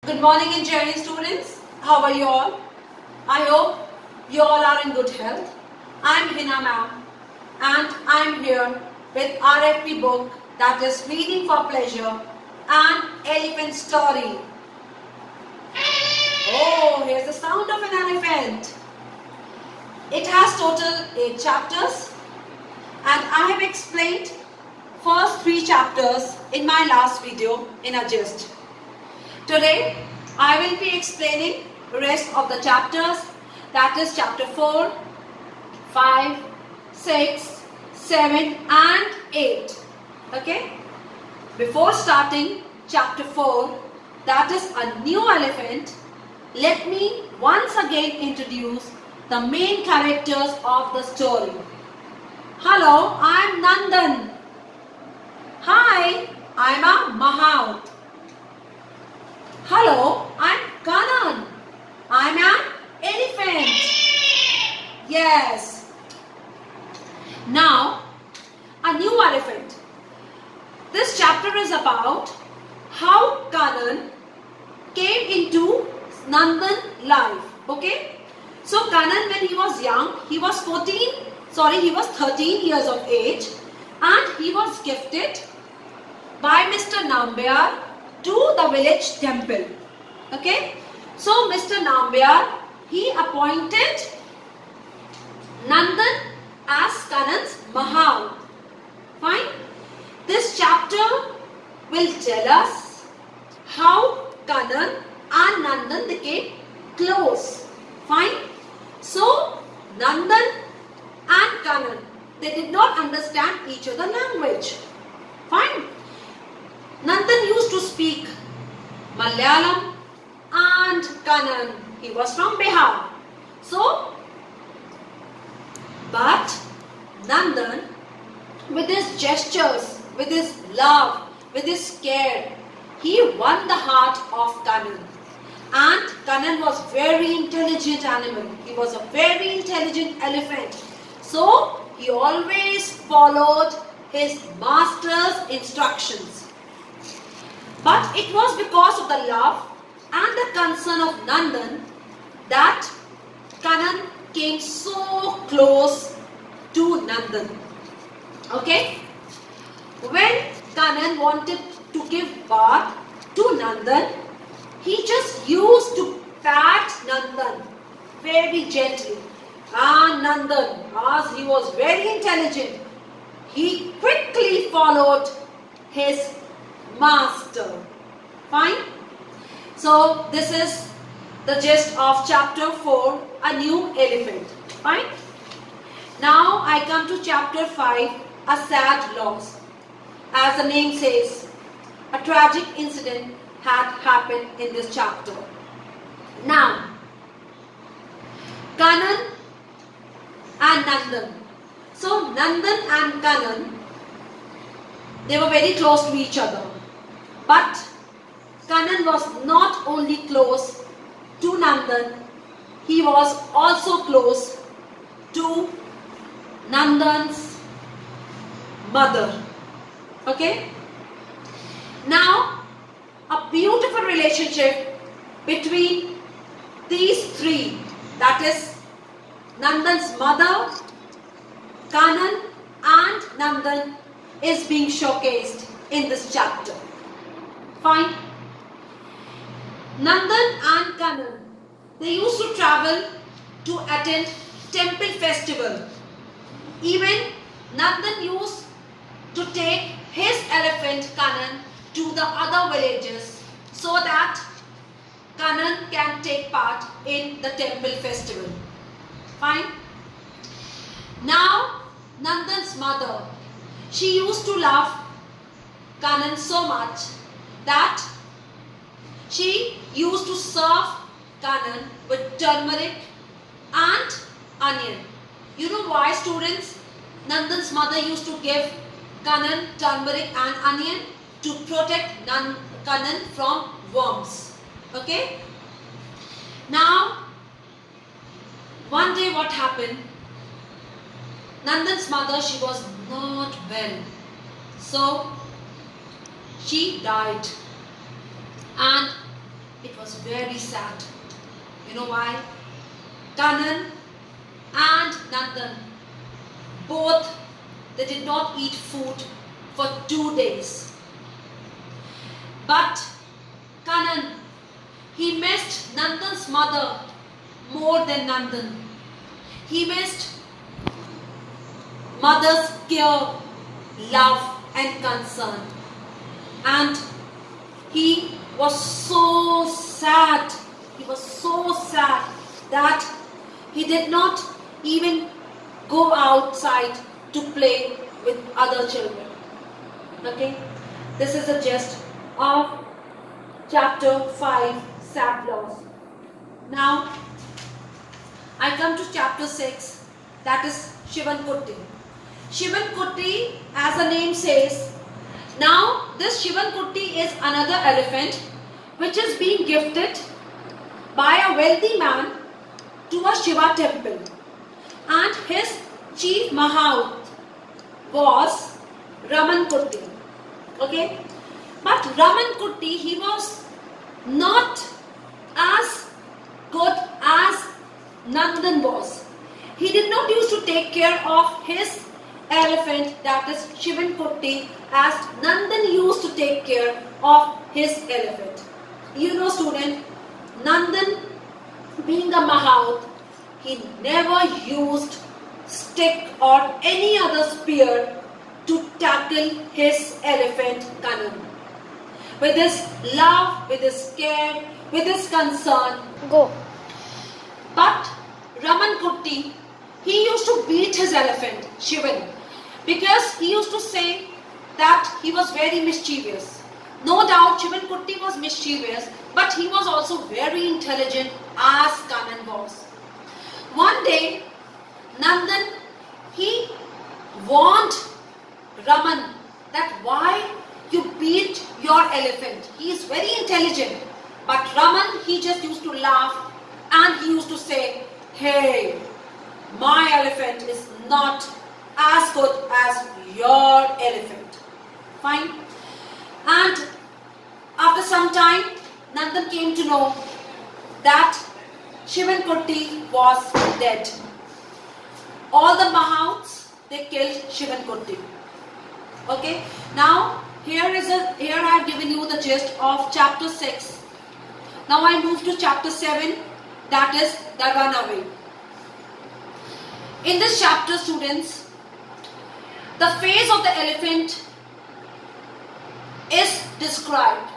Good morning engineering students. How are you all? I hope you all are in good health. I am Hina ma'am and I am here with RFP book, that is Reading for Pleasure and Elephant Story. Oh, here's the sound of an elephant. It has total 8 chapters and I have explained first 3 chapters in my last video in a gist. Today I will be explaining the rest of the chapters, that is chapter 4, 5, 6, 7 and 8. Okay? Before starting chapter 4, that is a new elephant, let me once again introduce the main characters of the story. Hello, I am Nandan. Hi, I am a Mahout. Hello, I am Kanan. I am an elephant. Yes. Now, a new elephant. This chapter is about how Kanan came into Nandan's life. Okay. So Kanan, when he was young, he was 13 years of age and he was gifted by Mr. Nambiar to the village temple. Okay. So Mr. Nambiar, he appointed Nandan as Kanan's Mahout. Fine. This chapter will tell us how Kanan and Nandan became close. Fine. So Nandan and Kanan, they did not understand each other's language. Fine. Nandan used to speak Malayalam and Kanan, he was from Bihar. So, but Nandan, with his gestures, with his love, with his care, he won the heart of Kanan. And Kanan was very intelligent animal. He was a very intelligent elephant. So, he always followed his master's instructions. But it was because of the love and the concern of Nandan that Kanan came so close to Nandan. Okay? When Kanan wanted to give bath to Nandan, he just used to pat Nandan very gently. And Nandan, as he was very intelligent, he quickly followed his master. Fine. So this is the gist of chapter 4, a new elephant. Fine. Now I come to chapter 5, a sad loss. As the name says, a tragic incident had happened in this chapter. Now, Kanan and Nandan. So Nandan and Kanan, they were very close to each other. But Kanan was not only close to Nandan, he was also close to Nandan's mother. Okay? Now, a beautiful relationship between these three, that is Nandan's mother, Kanan and Nandan, is being showcased in this chapter. Fine. Nandan and Kanan, they used to travel to attend temple festival. Even Nandan used to take his elephant Kanan to the other villages so that Kanan can take part in the temple festival. Fine. Now Nandan's mother, she used to love Kanan so much that she used to serve Kanan with turmeric and onion. You know why, students? Nandan's mother used to give Kanan turmeric and onion to protect Kanan from worms. Okay? Now, one day what happened? Nandan's mother, she was not well. So, she died. And it was very sad. You know why? Kanan and Nandan, both, they did not eat food for 2 days. But Kanan, he missed Nandan's mother more than Nandan. He missed mother's care, love and concern. And he was so sad. He was so sad that he did not even go outside to play with other children. Okay, this is the gist of chapter 5, sad loss. Now I come to chapter 6, that is Shivan Kutti. Shivan Kutti, as the name says, now this Shivan Kutti is another elephant which is being gifted by a wealthy man to a Shiva temple, and his chief mahout was Raman Kutti. Okay, but Raman Kutti, he was not as good as Nandan was. He did not used to take care of his elephant, that is Shivan Kutti, as Nandan used to take care of his elephant. You know, student, Nandan, being a mahout, he never used stick or any other spear to tackle his elephant Kanan. With his love, with his care, with his concern. Go. But Raman Kutti, he used to beat his elephant, Shivan, because he used to say that he was very mischievous. No doubt Shivan Kutti was mischievous, but he was also very intelligent as Kanan was. One day, Nandan, he warned Raman that why you beat your elephant. He is very intelligent. But Raman, he just used to laugh and he used to say, hey, my elephant is not as good as your elephant. Fine. And after some time, Nandan came to know that Shivan Kutti was dead. All the mahouts, they killed Shivan Kutti. Okay. Now here I have given you the gist of chapter 6. Now I move to chapter 7, that is the runaway. In this chapter, students, the face of the elephant is described.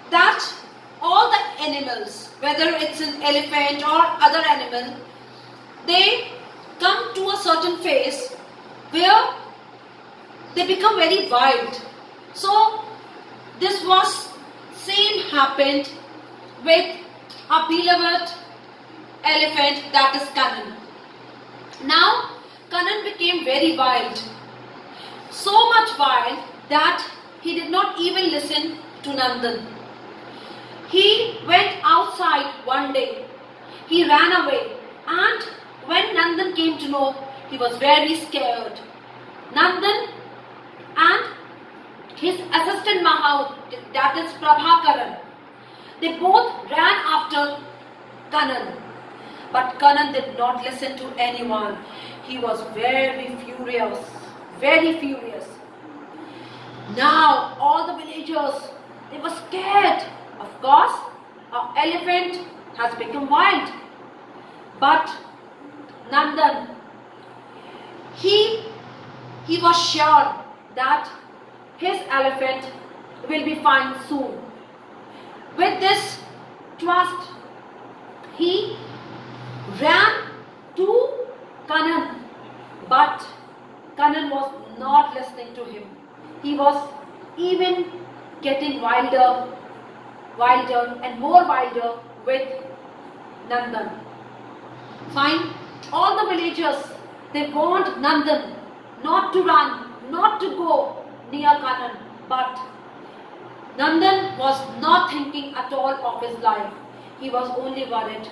That all the animals, whether it's an elephant or other animal, they come to a certain phase where they become very wild. So this was same happened with a beloved elephant, that is Kanan. Now Kanan became very wild. So much wild that he did not even listen to Nandan. He went outside one day. He ran away, and when Nandan came to know, he was very scared. Nandan and his assistant mahout, that is Prabhakaran, they both ran after Kanan. But Kanan did not listen to anyone. He was very furious, very furious. Now all the villagers, they were scared. Of course, our elephant has become wild. But Nandan, he was sure that his elephant will be fine soon. With this trust, he ran to Kanan, but Kanan was not listening to him. He was even getting wilder and more wilder with Nandan. Fine. All the villagers, they warned Nandan not to run, not to go near Kanan. But Nandan was not thinking at all of his life. He was only worried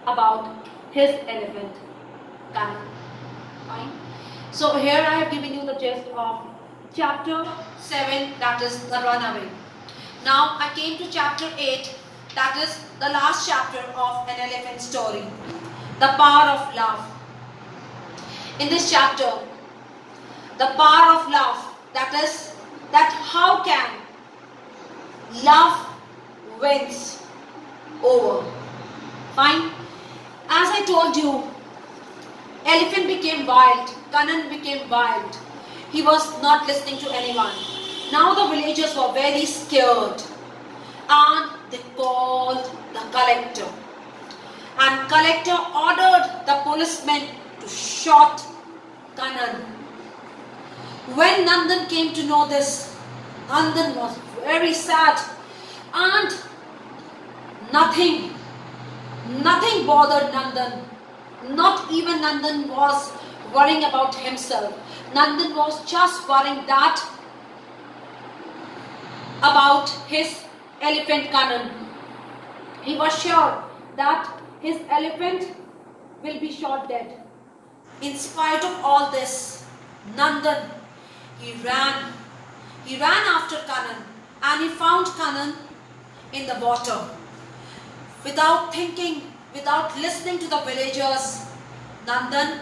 about his elephant, Kanan. Fine. So here I have given you the gist of chapter 7, that is the runaway. Now I came to chapter 8, that is the last chapter of An Elephant Story, the power of love. In this chapter, the power of love, that is, that how can love wins over. Fine. As I told you, elephant became wild. Kanan became wild. He was not listening to anyone. Now the villagers were very scared and they called the collector. And collector ordered the policemen to shoot Kanan. When Nandan came to know this, Nandan was very sad and nothing bothered Nandan. Not even Nandan was worrying about himself. Nandan was just worrying that about his elephant Kanan. He was sure that his elephant will be shot dead. In spite of all this, Nandan, he ran after Kanan and he found Kanan in the water. Without thinking, without listening to the villagers, Nandan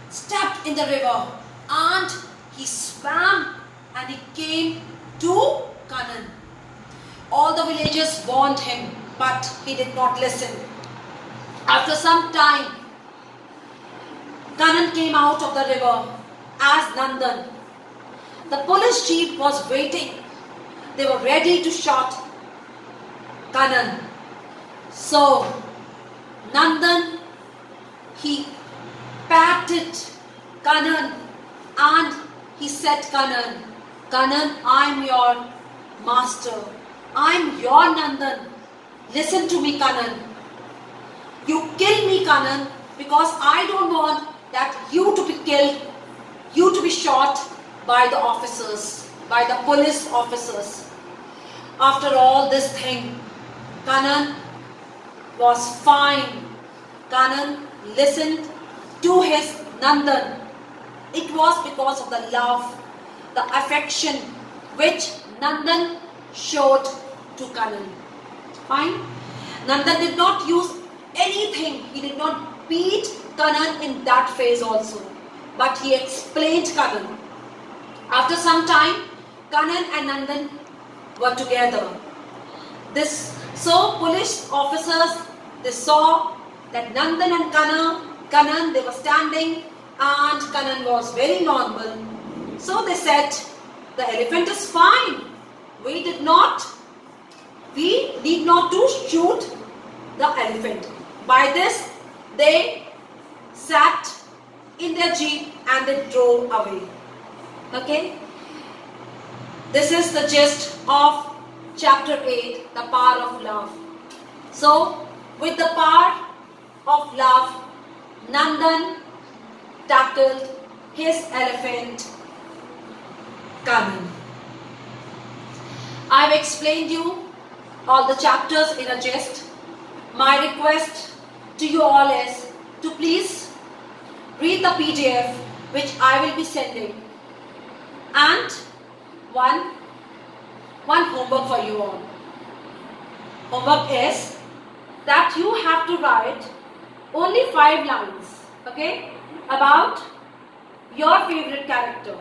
stepped in the river and he swam and he came to Kanan. All the villagers warned him, but he did not listen. After some time, Kanan came out of the river as Nandan. The police chief was waiting. They were ready to shoot Kanan. So, Nandan, he patted Kanan and he said, Kanan, I am your master. I am your Nandan. Listen to me, Kanan. You kill me, Kanan, because I don't want that you to be killed, you to be shot by the officers, by the police officers. After all this thing, Kanan was fine. Kanan listened to his Nandan. It was because of the love, the affection which Nandan showed to Kanan. Fine. Nandan did not use anything. He did not beat Kanan in that phase also. But he explained Kanan. After some time, Kanan and Nandan were together. So police officers, they saw that Nandan and Kanan, they were standing and Kanan was very normal. So they said, the elephant is fine. We need not to shoot the elephant. By this, they sat in their jeep and they drove away. Okay? This is the gist of chapter 8, the power of love. So, with the power of love, Nandan tackled his elephant Kanan. I have explained you all the chapters in a gist. My request to you all is to please read the PDF which I will be sending, and one homework for you all. Homework is that you have to write only 5 lines, okay, about your favorite character.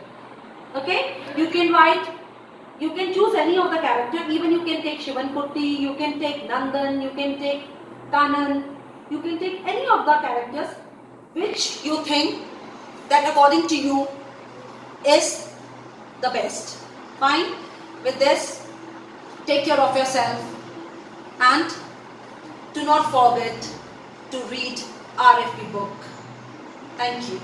Okay, you can choose any of the character. Even you can take Shivan Kutti, you can take Nandan, you can take Kanan, you can take any of the characters which you think that according to you is the best. Fine. With this, take care of yourself and do not forget to read RFP book. Thank you.